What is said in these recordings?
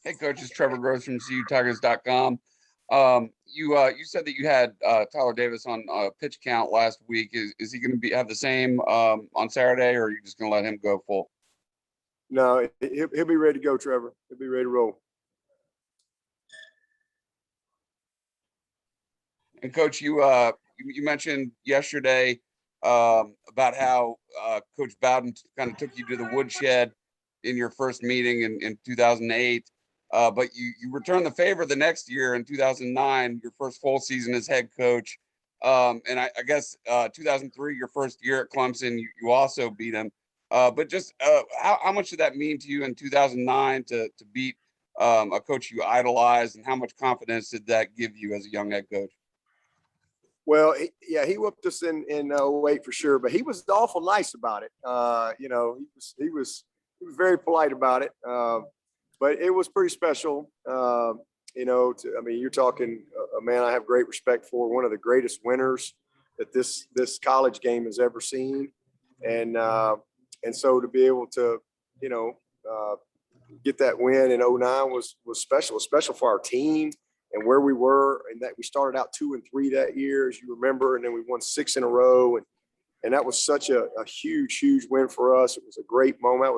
Hey, Coach, it's Trevor Gross from CUTigers.com. You said that you had Tyler Davis on pitch count last week. Is he going to have the same on Saturday, or are you just going to let him go full? No, he'll be ready to go, Trevor. He'll be ready to roll. And Coach, you mentioned yesterday about how Coach Bowden kind of took you to the woodshed in your first meeting in 2008. But you returned the favor the next year in 2009, your first full season as head coach. And I guess 2003, your first year at Clemson, you also beat him. But just how much did that mean to you in 2009 to beat a coach you idolized, and how much confidence did that give you as a young head coach? Well, he whooped us in 08 for sure, but he was awful nice about it. He was very polite about it. But it was pretty special. You're talking a man I have great respect for, one of the greatest winners that this college game has ever seen. And so to be able to, get that win in 09 was special. It was special for our team and where we were, and that we started out 2-3 that year, as you remember, and then we won 6 in a row. And that was such a huge win for us. It was a great moment.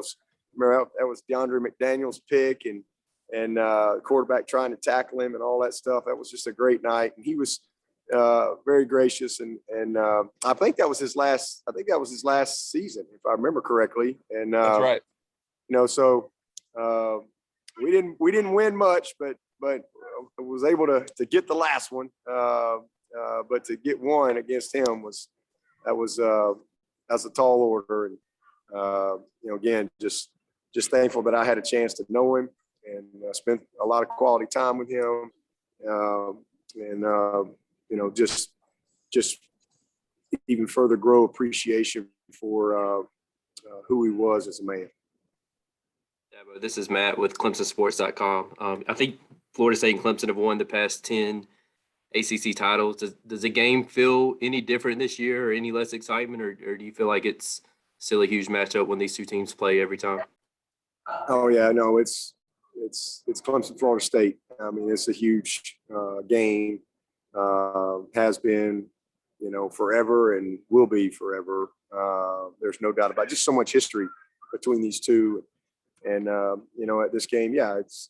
That was DeAndre McDaniel's pick and quarterback trying to tackle him and all that stuff. That was just a great night. And he was very gracious. And I think that was his last season, if I remember correctly. And That's right. So we didn't win much, but I was able to get the last one. But to get one against him that's a tall order. And again, just thankful that I had a chance to know him and spent a lot of quality time with him. Just even further grow appreciation for who he was as a man. Dabo, this is Matt with ClemsonSports.com. I think Florida State and Clemson have won the past 10 ACC titles. Does the game feel any different this year, or any less excitement, or do you feel like it's still a huge matchup when these two teams play every time? Oh yeah, no, it's Clemson, Florida State. I mean, it's a huge game. Has been, forever and will be forever. There's no doubt about it. Just so much history between these two. And at this game, yeah, it's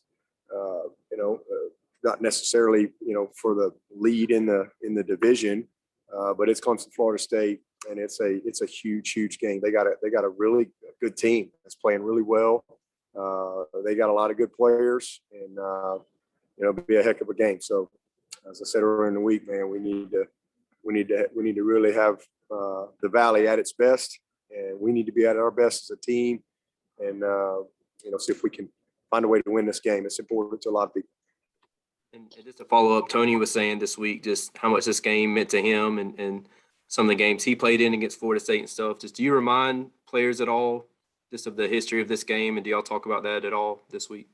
not necessarily for the lead in the division, but it's Clemson, Florida State, and it's a huge game. They got a really good team that's playing really well. They got a lot of good players, and it'll be a heck of a game. So, as I said earlier in the week, man, we need to really have the Valley at its best, and we need to be at our best as a team, and see if we can find a way to win this game. It's important to a lot of people. And just to follow up, Tony was saying this week just how much this game meant to him and some of the games he played in against Florida State and stuff. Just do you remind players at all just of the history of this game, and do y'all talk about that at all this week?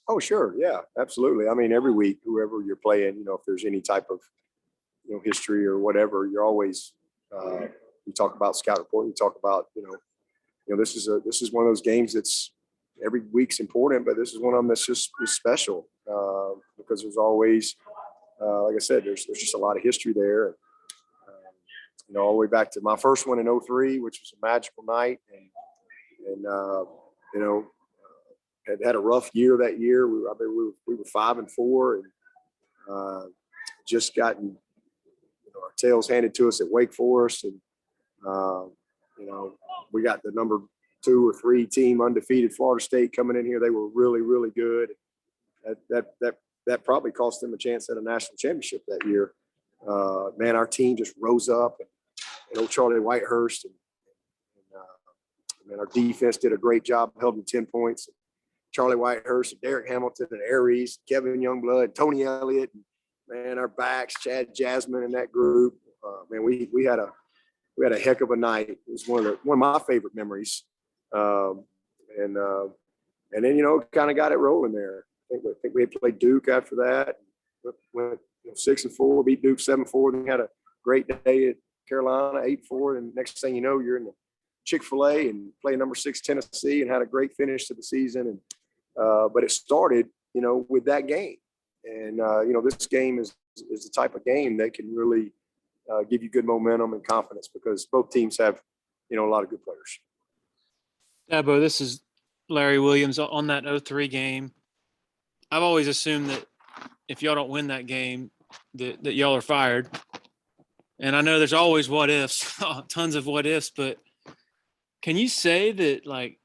Oh, sure. Yeah, absolutely. I mean, every week, whoever you're playing, if there's any type of, history or whatever, you're always, you talk about scout report, you talk about, this is one of those games that's every week's important, but this is one of them that's just special because there's always, like I said, there's just a lot of history there. All the way back to my first one in 03, which was a magical night. And had a rough year that year. We were 5-4 and just gotten, our tails handed to us at Wake Forest. And, we got the number 2 or 3 team undefeated Florida State coming in here. They were really, really good. That probably cost them a chance at a national championship that year. Man, our team just rose up. And Charlie Whitehurst and our defense did a great job, held them 10 points. Charlie Whitehurst and Derek Hamilton and Aries, Kevin Youngblood, Tony Elliott, and, man, our backs, Chad Jasmine and that group. Man, we had a heck of a night. It was one of my favorite memories. And then kind of got it rolling there. I think we had played Duke after that. Went 6-4, beat Duke 7-4. Then had a great day at Carolina, 8-4, and next thing you know, you're in the Chick-fil-A and play number 6 Tennessee, and had a great finish to the season. But it started, with that game. And, this game is the type of game that can really give you good momentum and confidence because both teams have, a lot of good players. Dabo, this is Larry Williams on that 0-3 game. I've always assumed that if y'all don't win that game, that y'all are fired. And I know there's always what ifs, tons of what ifs, but can you say that, like,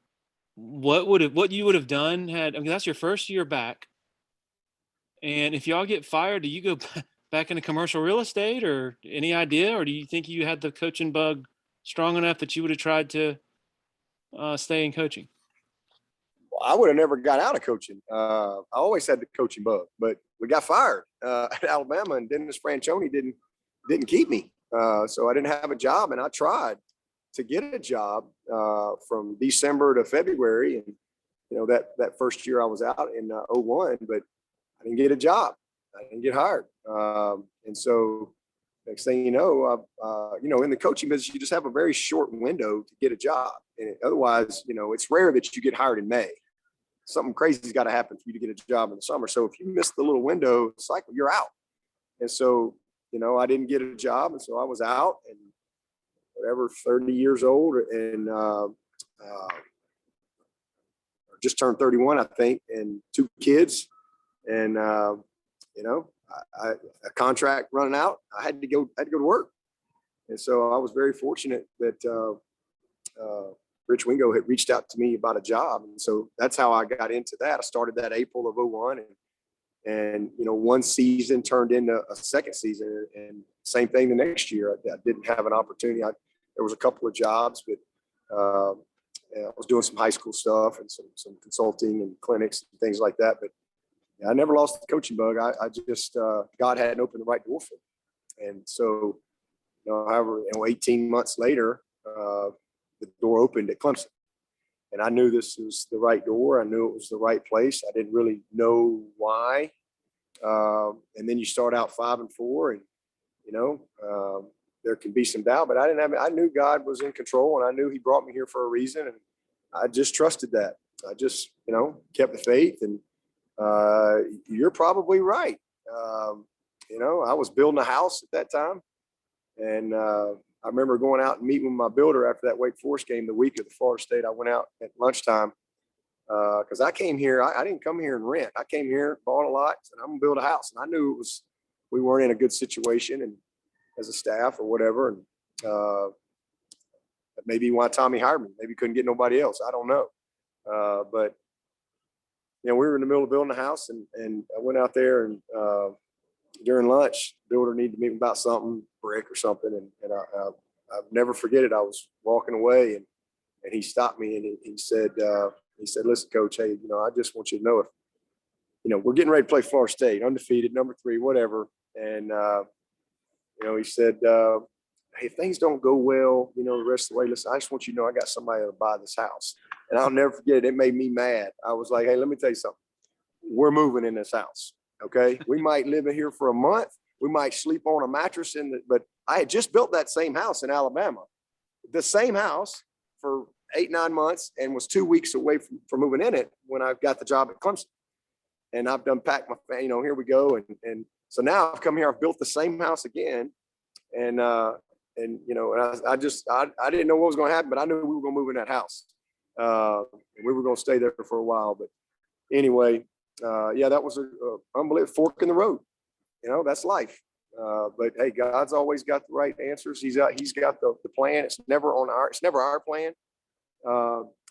what you would have done that's your first year back. And if y'all get fired, do you go back into commercial real estate or any idea? Or do you think you had the coaching bug strong enough that you would have tried to stay in coaching? Well, I would have never got out of coaching. I always had the coaching bug, but we got fired at Alabama, and Dennis Franchione didn't keep me. So I didn't have a job, and I tried to get a job from December to February. And, that first year I was out in 01, but I didn't get a job. I didn't get hired. And so next thing you know, in the coaching business, you just have a very short window to get a job. And otherwise, it's rare that you get hired in May. Something crazy's got to happen for you to get a job in the summer. So if you miss the little window cycle, you're out. And so, I didn't get a job. And so I was out and whatever, 30 years old and just turned 31, I think, and 2 kids. And, a contract running out, I had to go to work. And so I was very fortunate that Rich Wingo had reached out to me about a job. And so that's how I got into that. I started that April of 01 and one season turned into a second season, and same thing the next year. I didn't have an opportunity. There was a couple of jobs, but I was doing some high school stuff and some consulting and clinics and things like that. But I never lost the coaching bug. I just, God hadn't opened the right door for me. And so, however, 18 months later, the door opened at Clemson. And I knew this was the right door. I knew it was the right place. I didn't really know why. And then you start out 5-4 and, there can be some doubt, but I knew God was in control and I knew he brought me here for a reason. And I just trusted that. I just, kept the faith and, you're probably right. I was building a house at that time. And, I remember going out and meeting with my builder after that Wake Forest game the week of the Florida State. I went out at lunchtime because I came here. I didn't come here and rent. I came here, bought a lot, and I'm going to build a house. And I knew we weren't in a good situation and as a staff or whatever. And maybe why Tommy hired me. Maybe couldn't get nobody else. I don't know. But, we were in the middle of building a house and I went out there and during lunch, the builder needed to meet me about something, brick or something. And I'll never forget it. I was walking away and he stopped me and he said, listen, coach, hey, I just want you to know if, we're getting ready to play Florida State, undefeated, number 3, whatever. And, he said, hey, if things don't go well, the rest of the way, listen, I just want you to know I got somebody to buy this house. And I'll never forget it. It made me mad. I was like, hey, let me tell you something. We're moving in this house. Okay. We might live in here for a month. We might sleep on a mattress but I had just built that same house in Alabama, the same house for 8-9 months and was 2 weeks away from moving in it when I got the job at Clemson. And I've done packed my, here we go. And so now I've come here, I've built the same house again. And I didn't know what was going to happen, but I knew we were going to move in that house. And we were going to stay there for a while. But anyway, that was an unbelievable fork in the road. That's life. But hey, God's always got the right answers. He's got the plan. It's never our plan.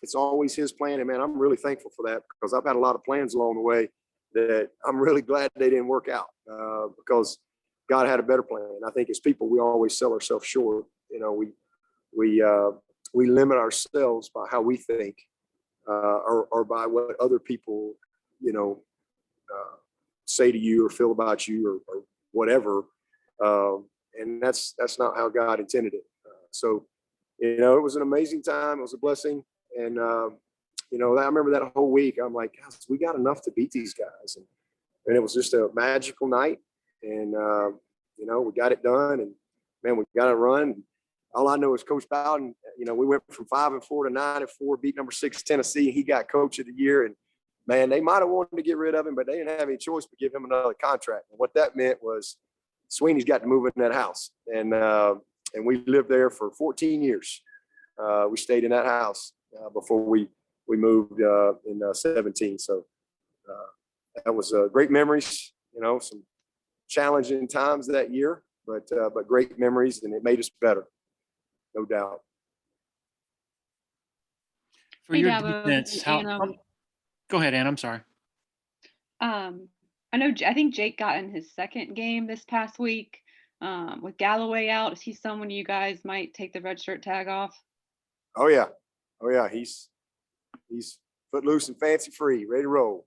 It's always his plan. And man, I'm really thankful for that because I've had a lot of plans along the way that I'm really glad they didn't work out because God had a better plan. And I think as people, we always sell ourselves short. We limit ourselves by how we think or by what other people, say to you or feel about you or whatever. And that's not how God intended it. So, it was an amazing time. It was a blessing. And, I remember that whole week, I'm like, gosh, we got enough to beat these guys. And it was just a magical night. And, we got it done and man, we got to run. All I know is Coach Bowden, we went from 5-4 to 9-4, beat number 6 Tennessee. He got coach of the year. And man, they might have wanted to get rid of him, but they didn't have any choice but give him another contract. And what that meant was Swinney's got to move in that house. And we lived there for 14 years. We stayed in that house before we moved in 17. So that was great memories, some challenging times that year, but great memories, and it made us better, no doubt. For Hey, your Dabo, defense, and, go ahead, Ann. I'm sorry. I think Jake got in his second game this past week with Galloway out. Is he someone you guys might take the red shirt tag off? Oh yeah. He's footloose and fancy free, ready to roll.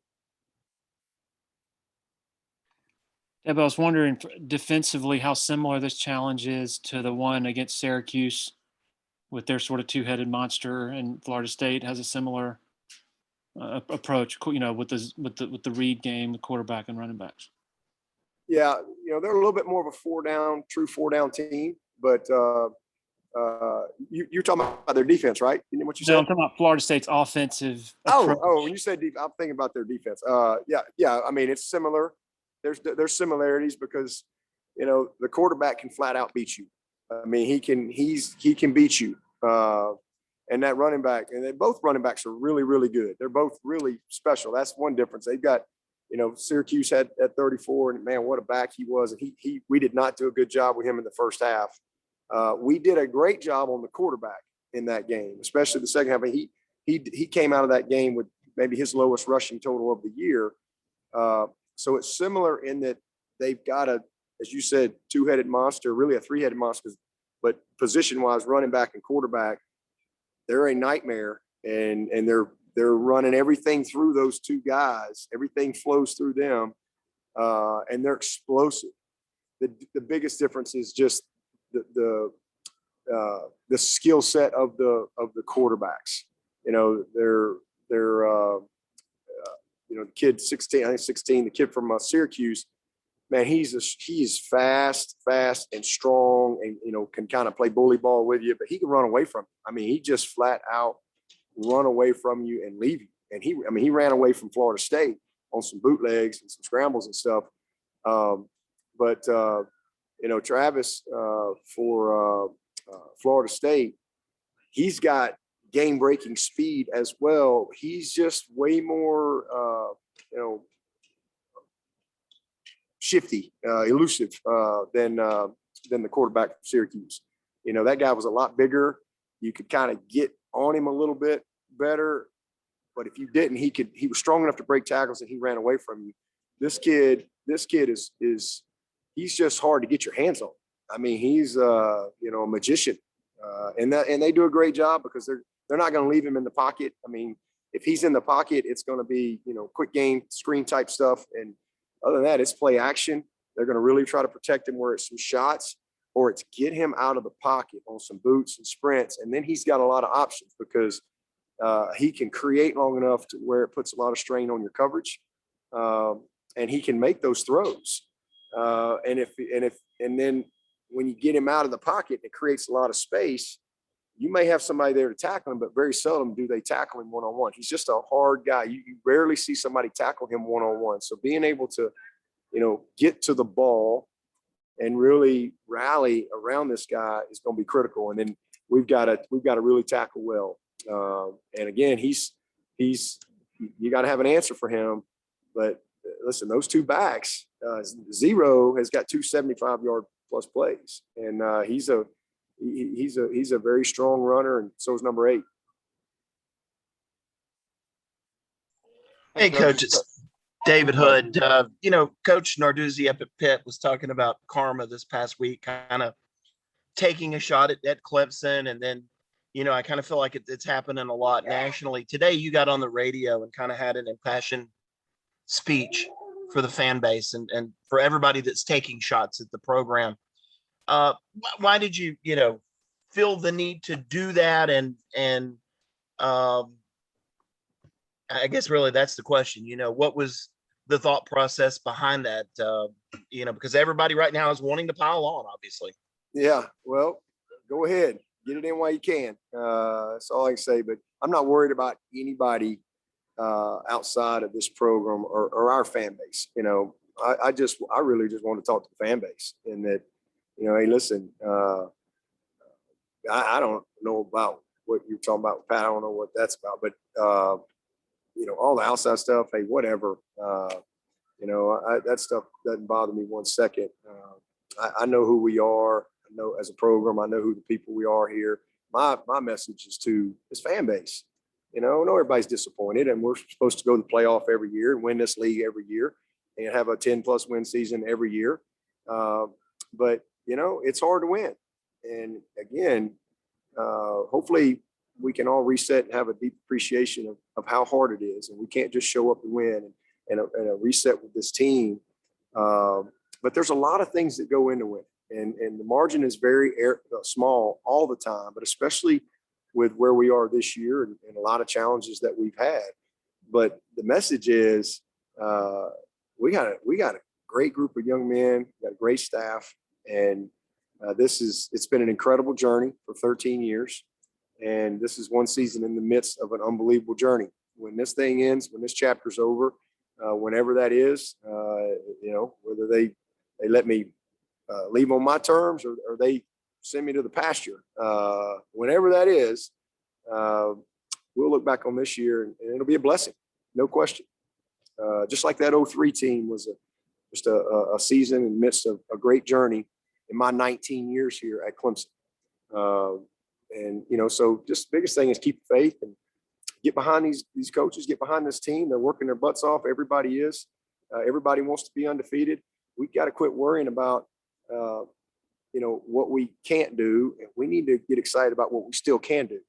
Yeah, but I was wondering defensively how similar this challenge is to the one against Syracuse with their sort of two-headed monster, and Florida State has a similar approach, with the read game, the quarterback and running backs. Yeah, they're a little bit more of a true four down team, but you're talking about their defense, right? You know what you said? No, I'm talking about Florida State's offensive approach. When you said I'm thinking about their defense. Yeah. I mean, it's similar. There's similarities because the quarterback can flat out beat you. I mean, he can beat you. And that running back, and both running backs are really, really good. They're both really special. That's one difference. They've got, Syracuse had at 34, and man, what a back he was. And we did not do a good job with him in the first half. We did a great job on the quarterback in that game, especially the second half. He came out of that game with maybe his lowest rushing total of the year. So it's similar in that they've got as you said, two-headed monster, really a three-headed monster, but position-wise, running back and quarterback, they're a nightmare, and they're running everything through those two guys. Everything flows through them, and they're explosive. The biggest difference is just the skill set of the quarterbacks. The kid 16, I think 16, the kid from Syracuse, man, he is fast and strong, and can kind of play bully ball with you, but he can run away from you. I mean, he just flat out run away from you and leave you. And he ran away from Florida State on some bootlegs and some scrambles and stuff. But Travis for Florida State, he's got game-breaking speed as well. He's just way more, shifty, elusive than the quarterback from Syracuse. That guy was a lot bigger. You could kind of get on him a little bit better, but if you didn't, he was strong enough to break tackles, and he ran away from you. This kid is he's just hard to get your hands on. I mean, he's a magician, and they do a great job because they're not going to leave him in the pocket. I mean, if he's in the pocket, it's going to be quick game screen type stuff, and other than that, it's play action. They're going to really try to protect him where it's some shots, or it's get him out of the pocket on some boots and sprints, and then he's got a lot of options because he can create long enough to where it puts a lot of strain on your coverage, and he can make those throws. And then when you get him out of the pocket, it creates a lot of space. You may have somebody there to tackle him, but very seldom do they tackle him one-on-one. He's just a hard guy. You rarely see somebody tackle him one-on-one. So being able to, get to the ball and really rally around this guy is going to be critical. And then we've got to really tackle well. And again, you got to have an answer for him. But listen, those two backs, Zero has got 2 75-yard plus plays, and he's a very strong runner, and so is number 8. Hey, Coach, it's David Hood. Coach Narduzzi up at Pitt was talking about karma this past week, kind of taking a shot at Clemson, and then, I kind of feel like it's happening a lot nationally. Today, you got on the radio and kind of had an impassioned speech for the fan base and for everybody that's taking shots at the program. Why did you, feel the need to do that? And I guess really that's the question, what was the thought process behind that? Because everybody right now is wanting to pile on, obviously. Yeah, well, go ahead, get it in while you can. That's all I can say, but I'm not worried about anybody outside of this program or our fan base. You know, I really just want to talk to the fan base, and that, you know, hey, listen, I don't know about what you're talking about, Pat. I don't know what that's about, but you know, all the outside stuff, hey, whatever. You know, that stuff doesn't bother me one second. I know who we are. I know as a program, I know who the people we are here. My message is to this fan base. You know, I know everybody's disappointed, and we're supposed to go to the playoff every year and win this league every year and have a 10+ win season every year. But, you know, it's hard to win. And again, hopefully we can all reset and have a deep appreciation of how hard it is. And we can't just show up and win and a reset with this team. But there's a lot of things that go into it. And the margin is very small all the time, but especially with where we are this year and a lot of challenges that we've had. But the message is we got a great group of young men, we got a great staff, and it's been an incredible journey for 13 years. And this is one season in the midst of an unbelievable journey. When this thing ends, when this chapter's over, whenever that is, you know, whether they let me leave on my terms or they send me to the pasture, whenever that is, we'll look back on this year and it'll be a blessing, no question. Just like that 03 team was just a season in the midst of a great journey in my 19 years here at Clemson. And, you know, so just the biggest thing is keep faith and get behind these coaches, get behind this team. They're working their butts off. Everybody is. Everybody wants to be undefeated. We got to quit worrying about, you know, what we can't do. We need to get excited about what we still can do.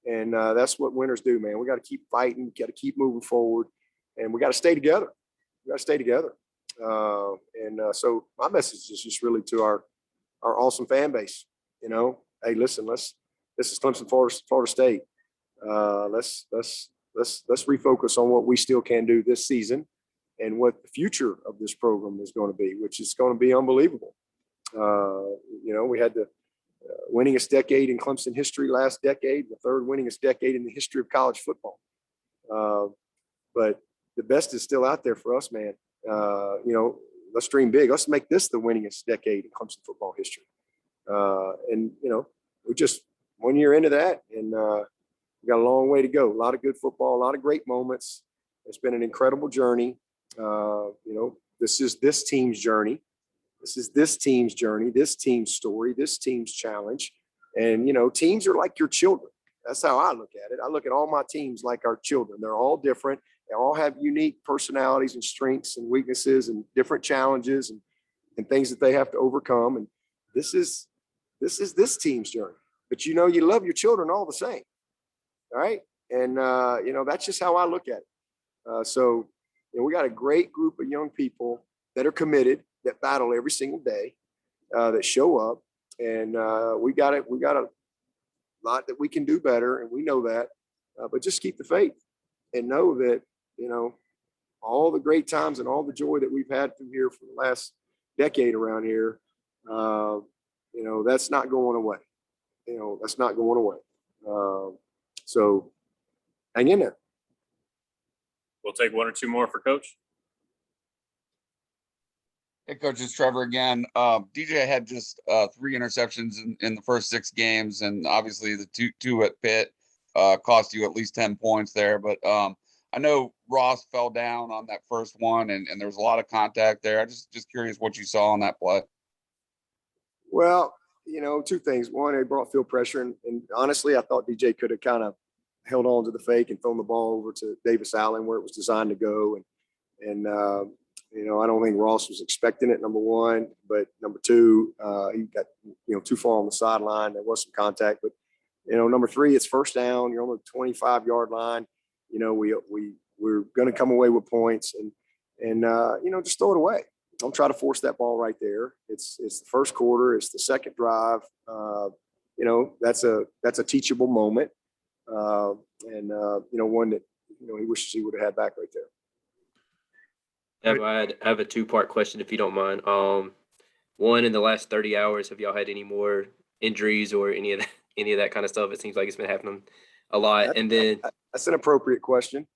And that's what winners do, man. We got to keep fighting, got to keep moving forward, and we got to stay together. We got to stay together. So my message is just really to our awesome fan base. You know, hey, listen, this is Clemson, Florida State. Let's refocus on what we still can do this season and what the future of this program is going to be, which is going to be unbelievable. You know, we had the winningest decade in Clemson history last decade, the third winningest decade in the history of college football. But the best is still out there for us, man. You know, let's dream big. Let's make this the winningest decade in Clemson football history. And, you know, we're just 1 year into that, and we got a long way to go. A lot of good football, a lot of great moments. It's been an incredible journey. You know, this is this team's journey. This is this team's journey, this team's story, this team's challenge. And, you know, teams are like your children. That's how I look at it. I look at all my teams like our children. They're all different. They all have unique personalities and strengths and weaknesses and different challenges and things that they have to overcome. And this is this team's journey. But, you know, you love your children all the same. All right. And, you know, that's just how I look at it. So, you know, we got a great group of young people that are committed, that battle every single day, that show up, and we got a lot that we can do better, and we know that. But just keep the faith and know that, you know, all the great times and all the joy that we've had through here for the last decade around here, you know, that's not going away. You know, that's not going away. So hang in there. We'll take one or two more for Coach. Hey, Coach, it's Trevor again. DJ had just 3 interceptions in the first 6 games, and obviously the two at Pitt cost you at least 10 points there. But I know Ross fell down on that first one, and there was a lot of contact there. I just curious what you saw on that play. Well, you know, 2 things. One, it brought field pressure, and honestly, I thought DJ could have kind of held on to the fake and thrown the ball over to Davis Allen where it was designed to go. And you know, I don't think Ross was expecting it, number one. But number 2, he got, you know, too far on the sideline. There was some contact. But, you know, number 3, it's first down. You're on the 25-yard line. You know, we're going to come away with points. And you know, just throw it away. Don't try to force that ball right there. It's the first quarter. It's the second drive. You know, that's a teachable moment. You know, one that, you know, he wishes he would have had back right there. I have a 2-part question, if you don't mind. One, in the last 30 hours, have y'all had any more injuries or any of that kind of stuff? It seems like it's been happening a lot. And then that's an appropriate question.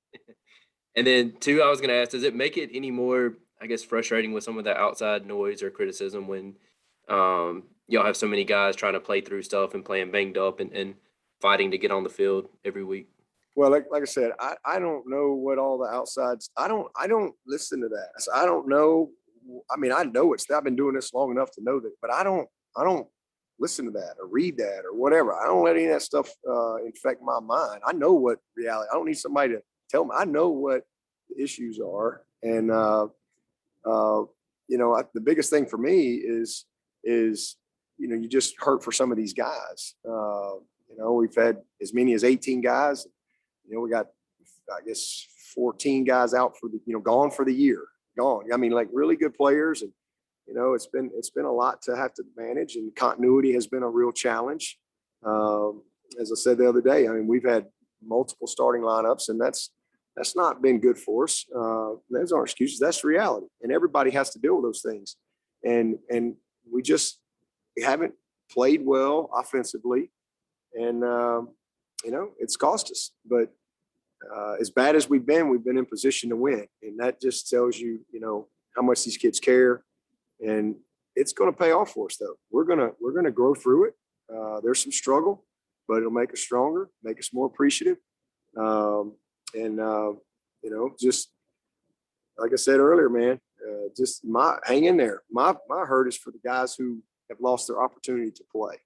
And then two, I was going to ask, does it make it any more, I guess, frustrating with some of the outside noise or criticism when y'all have so many guys trying to play through stuff and playing banged up and fighting to get on the field every week? Well, like I said, I don't know what all the outsides. I don't listen to that. So I don't know. I mean, I know I've been doing this long enough to know that, but I don't listen to that or read that or whatever. I don't let any of that stuff infect my mind. I know what reality. I don't need somebody to tell me. I know what the issues are, and the biggest thing for me is you just hurt for some of these guys. We've had as many as 18 guys. We got, I guess, 14 guys out for gone for the year, gone. I mean, like really good players. And, it's been a lot to have to manage, and continuity has been a real challenge. As I said the other day, I mean, we've had multiple starting lineups, and that's not been good for us. Those aren't excuses. That's reality. And everybody has to deal with those things. And we haven't played well offensively. And, it's cost us, but as bad as we've been in position to win. And that just tells you, how much these kids care, and it's going to pay off for us though. We're going to grow through it. There's some struggle, but it'll make us stronger, make us more appreciative. Just like I said earlier, man, hang in there. My hurt is for the guys who have lost their opportunity to play.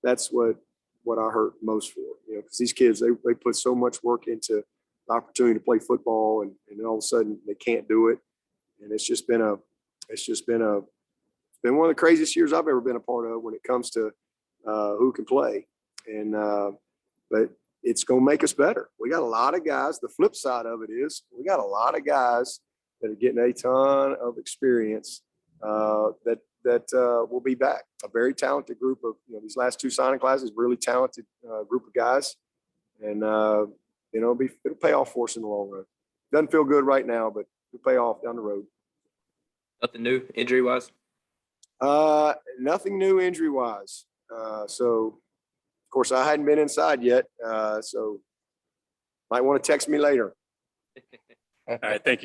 That's what I hurt most for, because these kids, they put so much work into the opportunity to play football, and then all of a sudden they can't do it. And it's been one of the craziest years I've ever been a part of when it comes to who can play. And, but it's going to make us better. We got a lot of guys. The flip side of it is we got a lot of guys that are getting a ton of experience that will be back. A very talented group of, these last two signing classes, really talented group of guys. And, it'll pay off for us in the long run. Doesn't feel good right now, but it'll pay off down the road. Nothing new injury-wise? Nothing new injury-wise. So, of course, I hadn't been inside yet, so might want to text me later. All right, thank you.